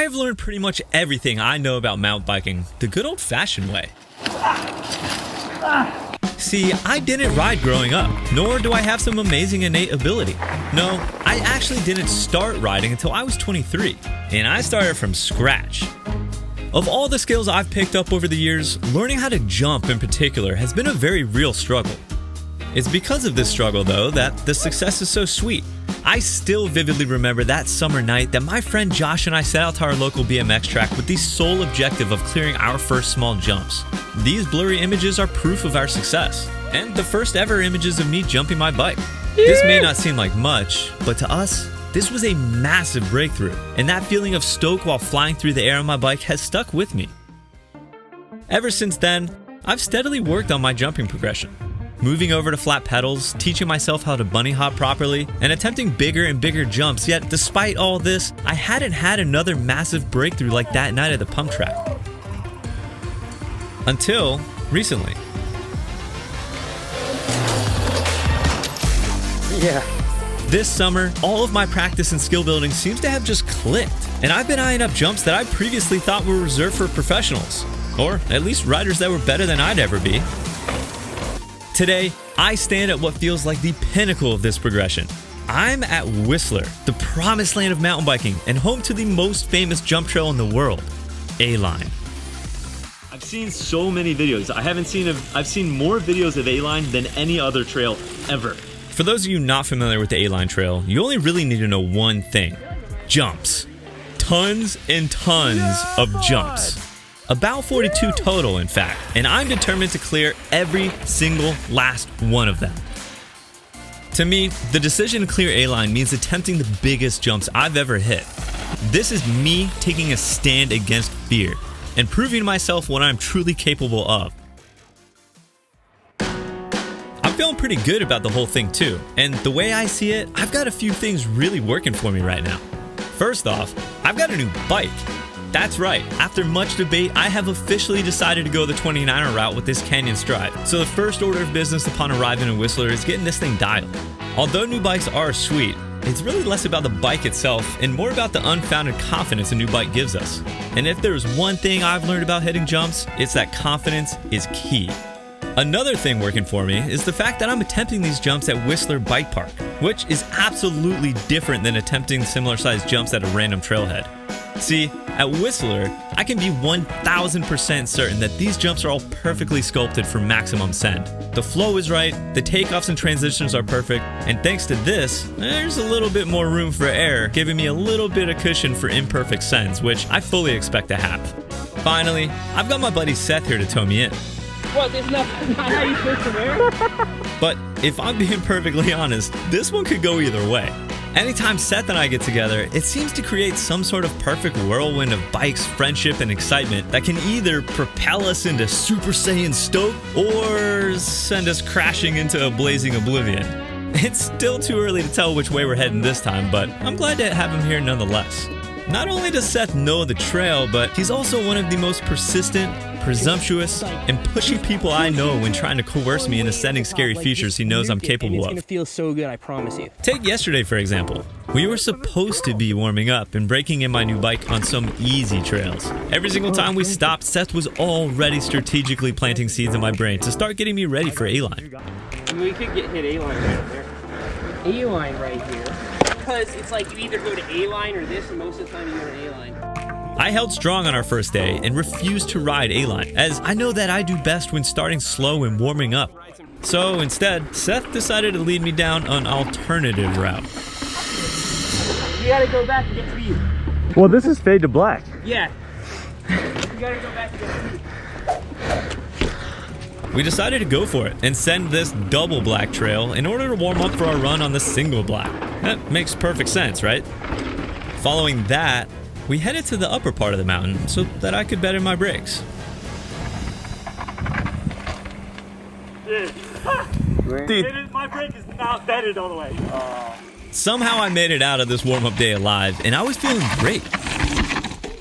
I've learned pretty much everything I know about mountain biking the good old-fashioned way. See, I didn't ride growing up, nor do I have some amazing innate ability. No, I actually didn't start riding until I was 23, and I started from scratch. Of all the skills I've picked up over the years, learning how to jump in particular has been a very real struggle. It's because of this struggle, though, that the success is so sweet. I still vividly remember that summer night that my friend Josh and I set out to our local BMX track with the sole objective of clearing our first small jumps. These blurry images are proof of our success, and the first ever images of me jumping my bike. This may not seem like much, but to us, this was a massive breakthrough, and that feeling of stoke while flying through the air on my bike has stuck with me. Ever since then, I've steadily worked on my jumping progression. Moving over to flat pedals, teaching myself how to bunny hop properly, and attempting bigger and bigger jumps, yet despite all this, I hadn't had another massive breakthrough like that night at the pump track. Until recently. Yeah. This summer, all of my practice and skill building seems to have just clicked, and I've been eyeing up jumps that I previously thought were reserved for professionals, or at least riders that were better than I'd ever be. Today, I stand at what feels like the pinnacle of this progression. I'm at Whistler, the promised land of mountain biking and home to the most famous jump trail in the world, A-Line. I've seen so many videos. I've seen more videos of A-Line than any other trail ever. For those of you not familiar with the A-Line trail, you only really need to know one thing: jumps. Tons and tons of jumps. About 42 total, in fact, and I'm determined to clear every single last one of them. To me, the decision to clear A-Line means attempting the biggest jumps I've ever hit. This is me taking a stand against fear and proving to myself what I'm truly capable of. I'm feeling pretty good about the whole thing too, and the way I see it, I've got a few things really working for me right now. First off, I've got a new bike. That's right, after much debate, I have officially decided to go the 29er route with this Canyon Stride. So the first order of business upon arriving in Whistler is getting this thing dialed. Although new bikes are sweet, it's really less about the bike itself and more about the unfounded confidence a new bike gives us. And if there's one thing I've learned about hitting jumps, it's that confidence is key. Another thing working for me is the fact that I'm attempting these jumps at Whistler Bike Park, which is absolutely different than attempting similar sized jumps at a random trailhead. See, at Whistler, I can be 1000% certain that these jumps are all perfectly sculpted for maximum send. The flow is right, the takeoffs and transitions are perfect, and thanks to this, there's a little bit more room for error, giving me a little bit of cushion for imperfect sends, which I fully expect to have. Finally, I've got my buddy Seth here to tow me in. What, there's not how you supposed to wear? But if I'm being perfectly honest, this one could go either way. Anytime Seth and I get together, it seems to create some sort of perfect whirlwind of bikes, friendship, and excitement that can either propel us into Super Saiyan stoke or send us crashing into a blazing oblivion. It's still too early to tell which way we're heading this time, but I'm glad to have him here nonetheless. Not only does Seth know the trail, but he's also one of the most persistent, presumptuous, and pushy people I know when trying to coerce me into sending scary features he knows I'm capable It's of. gonna feel so good, I promise you. Take yesterday, for example. We were supposed to be warming up and breaking in my new bike on some easy trails. Every single time we stopped, Seth was already strategically planting seeds in my brain to start getting me ready for A-Line. I mean, we could hit A-Line right there. A-Line right here. Because it's like you either go to A-Line or this, and most of the time you go to A-Line. I held strong on our first day and refused to ride A-Line, as I know that I do best when starting slow and warming up. So instead, Seth decided to lead me down an alternative route. You gotta go back to get speed. Well, this is fade to black. Yeah. You gotta go back to get speed. We decided to go for it and send this double black trail in order to warm up for our run on the single black. That makes perfect sense, right? Following that, we headed to the upper part of the mountain so that I could better my brakes. Dude, my brake is not bedded all the way. Somehow I made it out of this warm-up day alive, and I was feeling great.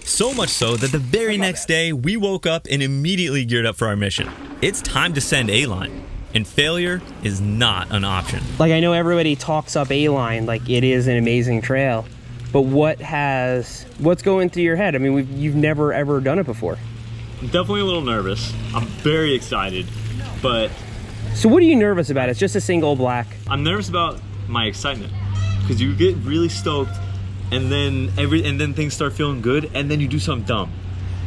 So much so that the very next day, we woke up and immediately geared up for our mission. It's time to send A-Line, and failure is not an option. Like, I know everybody talks up A-Line like it is an amazing trail, but what's going through your head? I mean, you've never ever done it before. I'm definitely a little nervous. I'm very excited, but... So what are you nervous about? It's just a single black. I'm nervous about my excitement, because you get really stoked, and then things start feeling good, and then you do something dumb.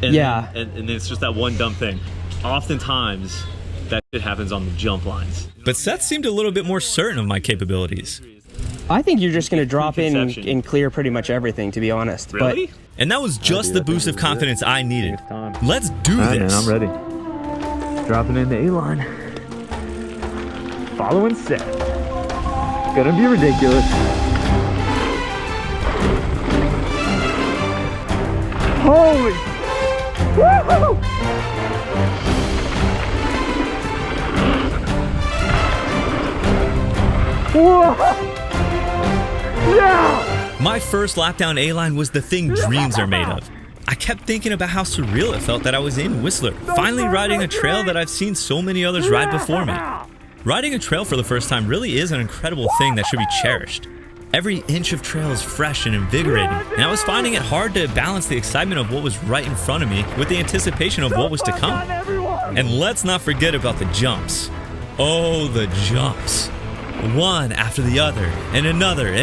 And then it's just that one dumb thing. Oftentimes, that shit happens on the jump lines. But Seth seemed a little bit more certain of my capabilities. I think you're just going to drop in and clear pretty much everything, to be honest. Really? And that was just the boost of confidence I needed. Let's do All right, this. man, I'm ready. Dropping in the A-line. Following set. Gonna be ridiculous. Holy! Woo-hoo! Whoa! Yeah! My first lap down A-line was the thing dreams are made of. I kept thinking about how surreal it felt that I was in Whistler, finally riding a trail that I've seen so many others ride before me. Riding a trail for the first time really is an incredible thing that should be cherished. Every inch of trail is fresh and invigorating, and I was finding it hard to balance the excitement of what was right in front of me with the anticipation of what was to come. And let's not forget about the jumps. Oh, the jumps. One after the other, and another,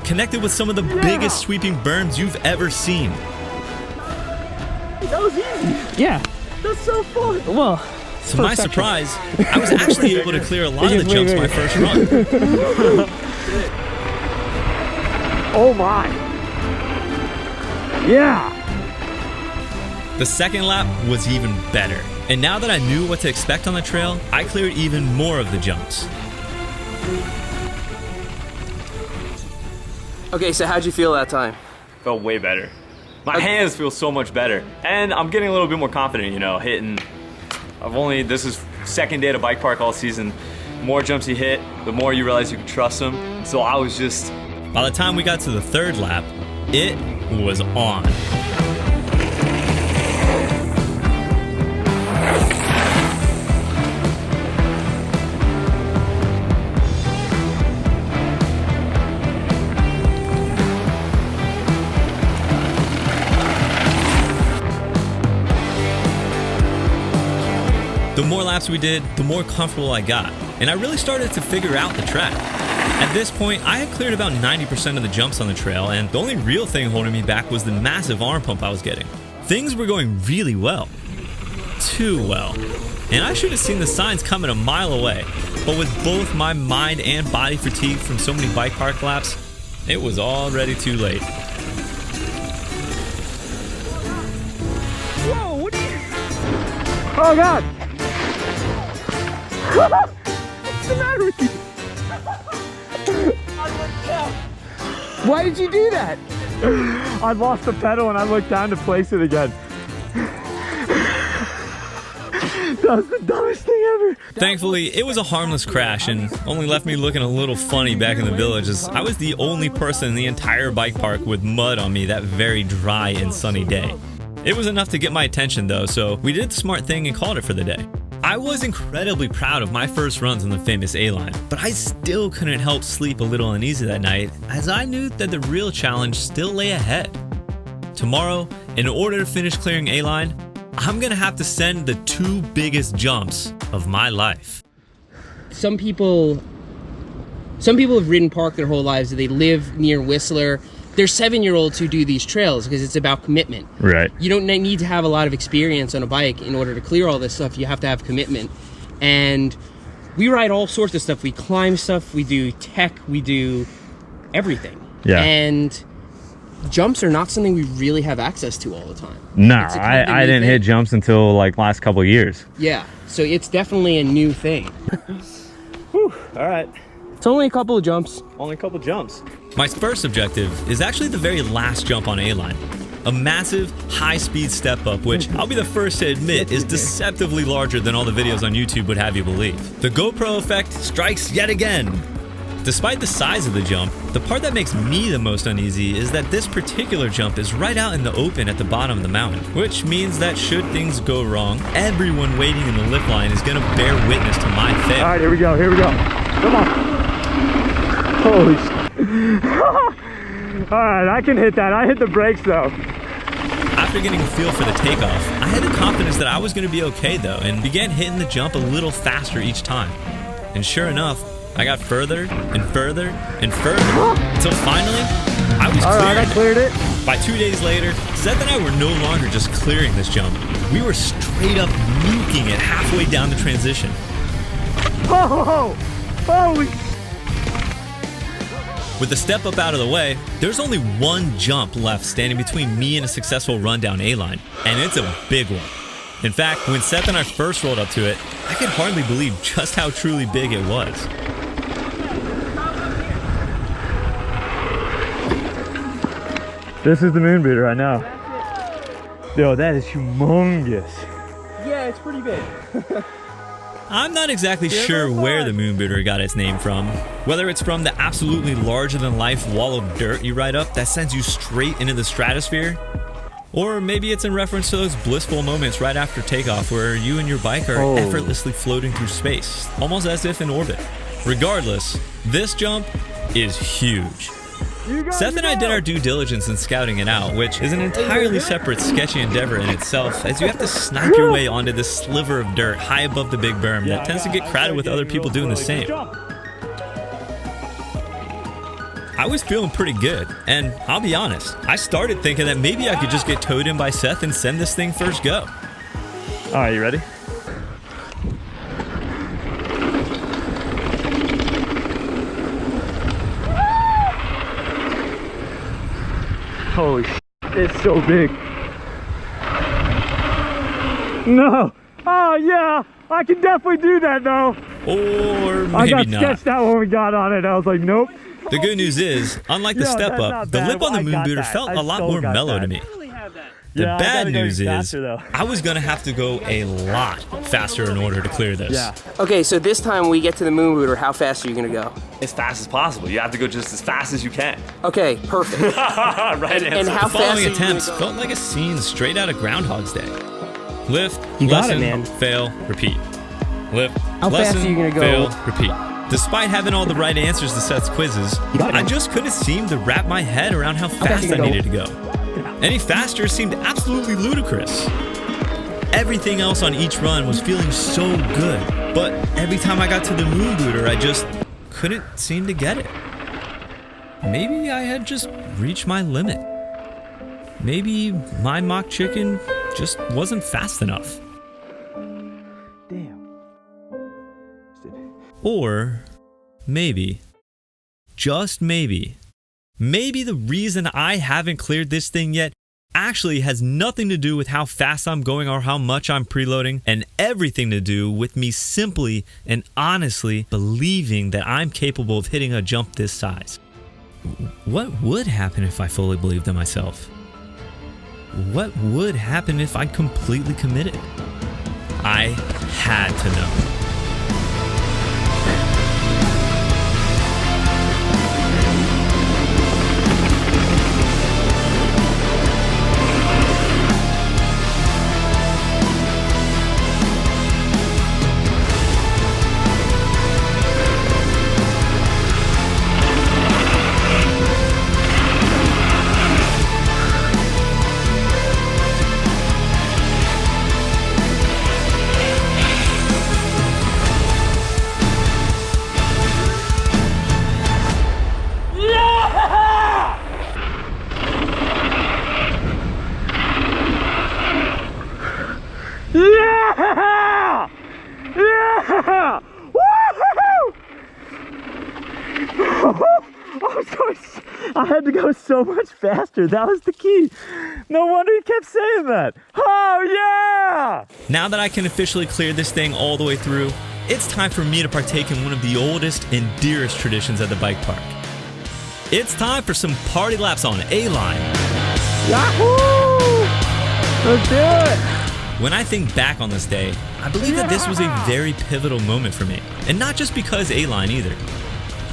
connected with some of the biggest sweeping berms you've ever seen. That was easy. Yeah. That's so fun. Well, to my surprise, I was actually able to clear a lot of the jumps my first run. Oh my. Yeah. The second lap was even better. And now that I knew what to expect on the trail, I cleared even more of the jumps. okay, so how'd you feel that time? Felt way better. My hands feel so much better. And I'm getting a little bit more confident, you know, hitting. This is second day at a bike park all season. The more jumps you hit, the more you realize you can trust them. So I was just... By the time we got to the third lap, it was on. The more laps we did, the more comfortable I got, and I really started to figure out the track. At this point, I had cleared about 90% of the jumps on the trail, and the only real thing holding me back was the massive arm pump I was getting. Things were going really well. Too well. And I should have seen the signs coming a mile away, but with both my mind and body fatigued from so many bike park laps, it was already too late. Whoa, what are you... Oh God! What's the matter with you? Why did you do that? I lost the pedal and I looked down to place it again. That was the dumbest thing ever. Thankfully, it was a harmless crash and only left me looking a little funny back in the village, as I was the only person in the entire bike park with mud on me that very dry and sunny day. It was enough to get my attention though, so we did the smart thing and called it for the day. I was incredibly proud of my first runs on the famous A-line, but I still couldn't help sleep a little uneasy that night, as I knew that the real challenge still lay ahead. Tomorrow, in order to finish clearing A-line, I'm gonna have to send the 2 biggest jumps of my life. Some people have ridden park their whole lives. They live near Whistler. There's 7-year-olds who do these trails because it's about commitment. Right. You don't need to have a lot of experience on a bike in order to clear all this stuff. You have to have commitment. And we ride all sorts of stuff. We climb stuff, we do tech, we do everything. Yeah. And jumps are not something we really have access to all the time. No, I didn't hit jumps until like last couple of years. Yeah, so it's definitely a new thing. Whew, all right. It's only a couple of jumps. Only a couple jumps. My first objective is actually the very last jump on A-line. A massive, high-speed step up, which I'll be the first to admit is deceptively larger than all the videos on YouTube would have you believe. The GoPro effect strikes yet again. Despite the size of the jump, the part that makes me the most uneasy is that this particular jump is right out in the open at the bottom of the mountain, which means that should things go wrong, everyone waiting in the lift line is gonna bear witness to my fail. All right, here we go, here we go. Come on. Holy shit. Alright, I can hit that. I hit the brakes though. After getting a feel for the takeoff, I had the confidence that I was going to be okay though, and began hitting the jump a little faster each time. And sure enough, I got further and further and further until finally I was clearing. Alright, I cleared it. By 2 days later, Seth and I were no longer just clearing this jump. We were straight up nuking it halfway down the transition. Oh, holy. With the step up out of the way, there's only one jump left standing between me and a successful run down A-line, and it's a big one. In fact, when Seth and I first rolled up to it, I could hardly believe just how truly big it was. This is the moon booter, I know. Yo, that is humongous. Yeah, it's pretty big. I'm not exactly sure where the moon booter got its name from. Whether it's from the absolutely larger-than-life wall of dirt you ride up that sends you straight into the stratosphere, or maybe it's in reference to those blissful moments right after takeoff where you and your bike are effortlessly floating through space, almost as if in orbit. Regardless, this jump is huge. Seth and I did our due diligence in scouting it out, which is an entirely separate sketchy endeavor in itself, as you have to snipe your way onto this sliver of dirt high above the big berm that tends to get crowded with other people doing the same. I was feeling pretty good, and I'll be honest, I started thinking that maybe I could just get towed in by Seth and send this thing first go. Alright, you ready? Holy shit, it's so big. No. Oh yeah, I can definitely do that though. Or maybe I got not. sketched out when we got on it. I was like, nope. The good news is, unlike the step up, the lip on the moon booter felt a lot more mellow to me. The bad news is, I was gonna have to go a lot faster in order to clear this. Yeah. Okay, so this time we get to the moon booter, how fast are you gonna go? As fast as possible. You have to go just as fast as you can. Okay, perfect. Right answer. And how The following fast are you attempts gonna go? felt like a scene straight out of Groundhog's Day. Lift, You got it, lesson, man. fail, repeat. Lift, How lesson, fast are you gonna go? fail, repeat. Despite having all the right answers to Seth's quizzes, got it. I just couldn't seem to wrap my head around how fast fast you I gonna go? needed to go. Any faster seemed absolutely ludicrous. Everything else on each run was feeling so good, but every time I got to the moon booter, I just couldn't seem to get it. Maybe I had just reached my limit. Maybe my mock chicken just wasn't fast enough. Damn. Or maybe, just maybe the reason I haven't cleared this thing yet actually has nothing to do with how fast I'm going or how much I'm preloading, and everything to do with me simply and honestly believing that I'm capable of hitting a jump this size. What would happen if I fully believed in myself? What would happen if I completely committed? I had to know. Yeah! Yeah! Woo-hoo! I had to go so much faster. That was the key. No wonder he kept saying that. Oh, yeah! Now that I can officially clear this thing all the way through, it's time for me to partake in one of the oldest and dearest traditions at the bike park. It's time for some party laps on A-Line. Yahoo! Let's do it! When I think back on this day, I believe that this was a very pivotal moment for me. And not just because A-Line either.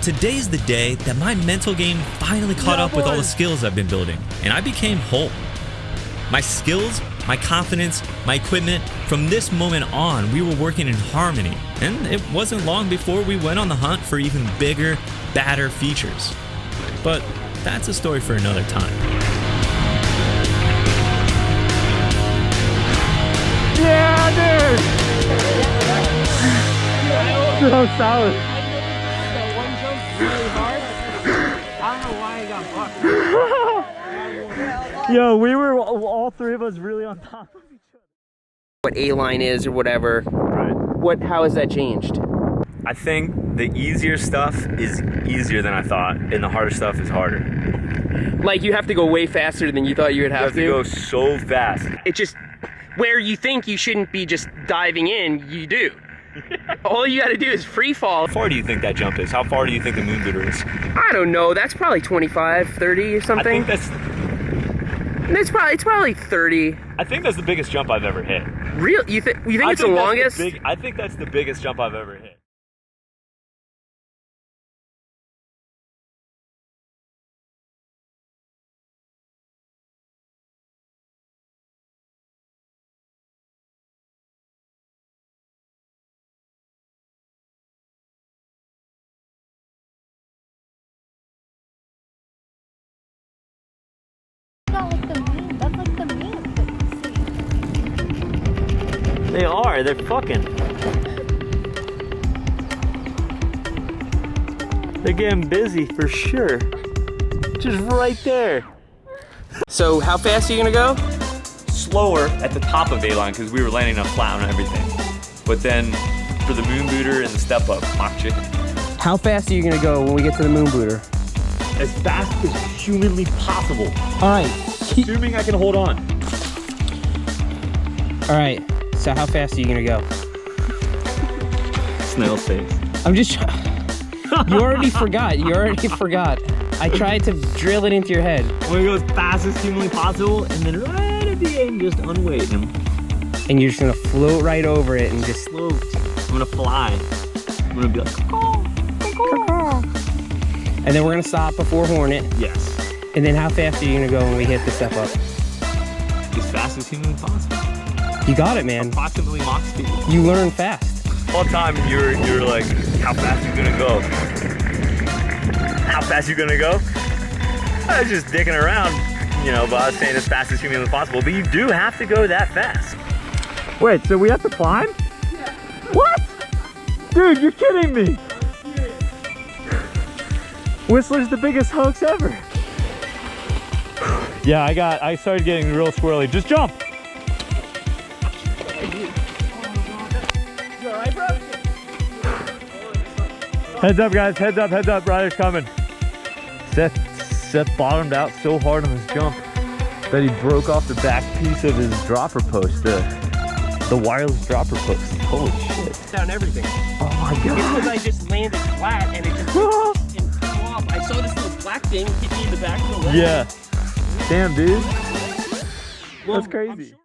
Today's the day that my mental game finally caught up with all the skills I've been building, and I became whole. My skills, my confidence, my equipment, from this moment on, we were working in harmony. And it wasn't long before we went on the hunt for even bigger, badder features. But that's a story for another time. Yeah, dude! So solid. That one jump really hard. I don't know why I got bucked. Yo, we were all three of us really on top of each other. What A-line is or whatever. Right. How has that changed? I think the easier stuff is easier than I thought, and the harder stuff is harder. Like you have to go way faster than you thought you would You have have to go so fast. It just, where you think you shouldn't be just diving in, you do. All you gotta do is free fall. How far do you think that jump is? How far do you think the moon booter is? I don't know, that's probably 25, 30 or something. I think It's probably 30. I think that's the biggest jump I've ever hit. Real? You think it's the longest? I think that's the biggest jump I've ever hit. Not like the moon. That's like the moon that you see. They are. They're fucking. They're getting busy for sure. Just right there. So how fast are you gonna go? Slower at the top of A-line because we were landing up flat on everything. But then for the moon booter and the step up, mock chicken. How fast are you gonna go when we get to the moon booter? As fast as humanly possible. All right. Assuming I can hold on. All right. So how fast are you gonna go? Snail face. I'm just. You already forgot. You already forgot. I tried to drill it into your head. I'm gonna go as fast as humanly possible, and then right at the end, just unweight him. And you're just gonna float right over it and just Float. I'm gonna fly. I'm gonna be like, caw, caw. and then we're gonna stop before Hornet. Yes. And then how fast are you gonna go when we hit the step up? As fast as humanly possible. You got it, man. Approximately Mach speed. You learn fast. All the time you're like, how fast you gonna go? How fast you gonna go? I was just dicking around, you know, but I was saying as fast as humanly possible. But you do have to go that fast. Wait, so we have to climb? Yeah. What? Dude, you're kidding me. Whistler's the biggest hoax ever. Yeah, I started getting real squirrely. Just jump. You all right, bro? Heads up, guys. Heads up, heads up. Ryder's coming. Seth bottomed out so hard on his jump that he broke off the back piece of his dropper post, the wireless dropper post. Holy shit. Down everything. Oh my It's god. because I just landed flat and it just and flew off. I saw this little black thing hit me in the back of the leg. Yeah. Damn, dude. Well, That's crazy.